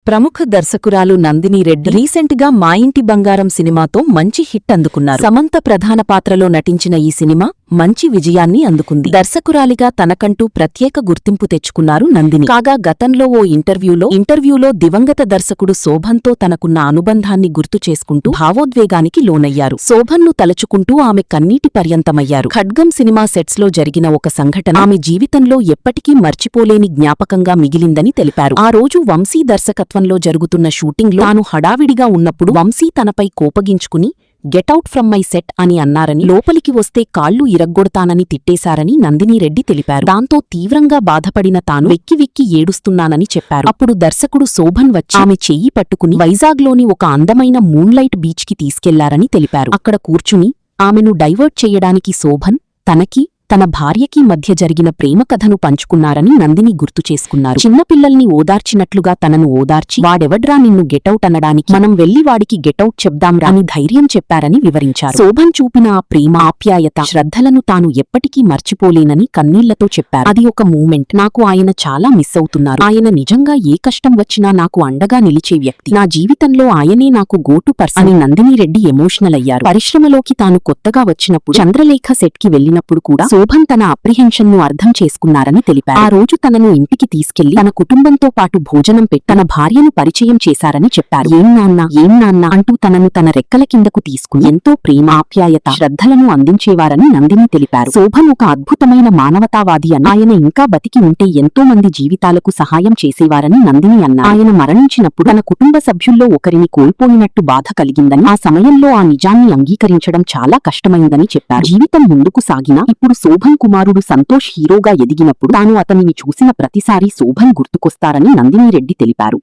ప్రముఖ దర్శకురాలు నందిని రెడ్డి రీసెంట్ గా మా ఇంటి బంగారం సినిమాతో మంచి హిట్ అందుకున్నారు. సమంత ప్రధాన పాత్రలో నటించిన ఈ సినిమా మంచి విజయాన్ని అందుకుంది. దర్శకురాలిగా తనకంటూ ప్రత్యేక గుర్తింపు తెచ్చుకున్నారు నందిని. కాగా గతంలో ఓ ఇంటర్వ్యూలో దివంగత దర్శకుడు శోభన్తో తనకున్న అనుబంధాన్ని గుర్తు చేసుకుంటూ భావోద్వేగానికి లోనయ్యారు. శోభన్ను తలుచుకుంటూ ఆమె కన్నీటి పర్యంతమయ్యారు. ఖడ్గం సినిమా సెట్స్ లో జరిగిన ఒక సంఘటన ఆమె జీవితంలో ఎప్పటికీ మర్చిపోలేని జ్ఞాపకంగా మిగిలిందని తెలిపారు. ఆ రోజు వంశీ దర్శకత్వంలో జరుగుతున్న షూటింగ్లో తాను హడావిడిగా ఉన్నప్పుడు వంశీ తనపై కోపగించుకుని గెటౌట్ ఫ్రమ్ మై సెట్ అని అన్నారని, లోపలికి వస్తే కాళ్లు ఇరగ్గొడతానని తిట్టేశారని నందిని రెడ్డి తెలిపారు. దాంతో తీవ్రంగా బాధపడిన తాను వెక్కి ఏడుస్తున్నానని చెప్పారు. అప్పుడు దర్శకుడు శోభన్ వచ్చి ఆమె చెయ్యి పట్టుకుని వైజాగ్లోని ఒక అందమైన మూన్లైట్ బీచ్కి తీసుకెళ్లారని తెలిపారు. అక్కడ కూర్చుని ఆమెను డైవర్ట్ చెయ్యడానికి శోభన్ తనకి తన భార్యకి మధ్య జరిగిన ప్రేమ కథను పంచుకున్నారని నందిని గుర్తు చేసుకున్నారు. చిన్నపిల్లల్ని ఓదార్చినట్లుగా తనను ఓదార్చి వాడెవడ్రా నిన్ను గెటౌట్ అనడానికి, మనం వెళ్లి వాడికి గెటౌట్ చెప్దాంరా అని ధైర్యం చెప్పారని వివరించారు. శోభన్ చూపిన ఆ ప్రేమ, ఆప్యాయత, శ్రద్ధలను తాను ఎప్పటికీ మర్చిపోలేనని కన్నీళ్లతో చెప్పారు. అది ఒక మూమెంట్. నాకు ఆయన చాలా మిస్ అవుతున్నారు. ఆయన నిజంగా ఏ కష్టం వచ్చినా నాకు అండగా నిలిచే వ్యక్తి. నా జీవితంలో ఆయనే నాకు గోటు పర్సన్ అని నందిని రెడ్డి ఎమోషనల్ అయ్యారు. పరిశ్రమలోకి తాను కొత్తగా వచ్చినప్పుడు చంద్రలేఖ సెట్ కి వెళ్లినప్పుడు కూడా శోభన్ తన అప్రిహెన్షన్ ను అర్థం చేసుకున్నారని తెలిపారు. ఆ రోజు తనను ఇంటికి తీసుకెళ్లి తన కుటుంబంతో పాటు భోజనం పెట్టి తన భార్యను పరిచయం చేశారని చెప్పారు. ఏం నాన్న అంటూ తనను తన రెక్కల కిందకు తీసుకుని ఎంతో ప్రేమ, ఆప్యాయత, శ్రద్ధలను అందించేవారని నందిని తెలిపారు. శోభన్ ఒక అద్భుతమైన మానవతావాది అని, ఆయన ఇంకా బతికి ఉంటే ఎంతో మంది జీవితాలకు సహాయం చేసేవారని నందిని అన్నారు. ఆయన మరణించినప్పుడు తన కుటుంబ సభ్యుల్లో ఒకరిని కోల్పోయినట్టు బాధ కలిగిందని, ఆ సమయంలో ఆ నిజాన్ని అంగీకరించడం చాలా కష్టమైందని చెప్పారు. జీవితం ముందుకు సాగినా ఇప్పుడు శోభన్ కుమారుడు సంతోష్ హీరోగా ఎదిగినప్పుడు తాను అతనిని చూసిన ప్రతిసారీ శోభన్ గుర్తుకొస్తారని నందిని రెడ్డి తెలిపారు.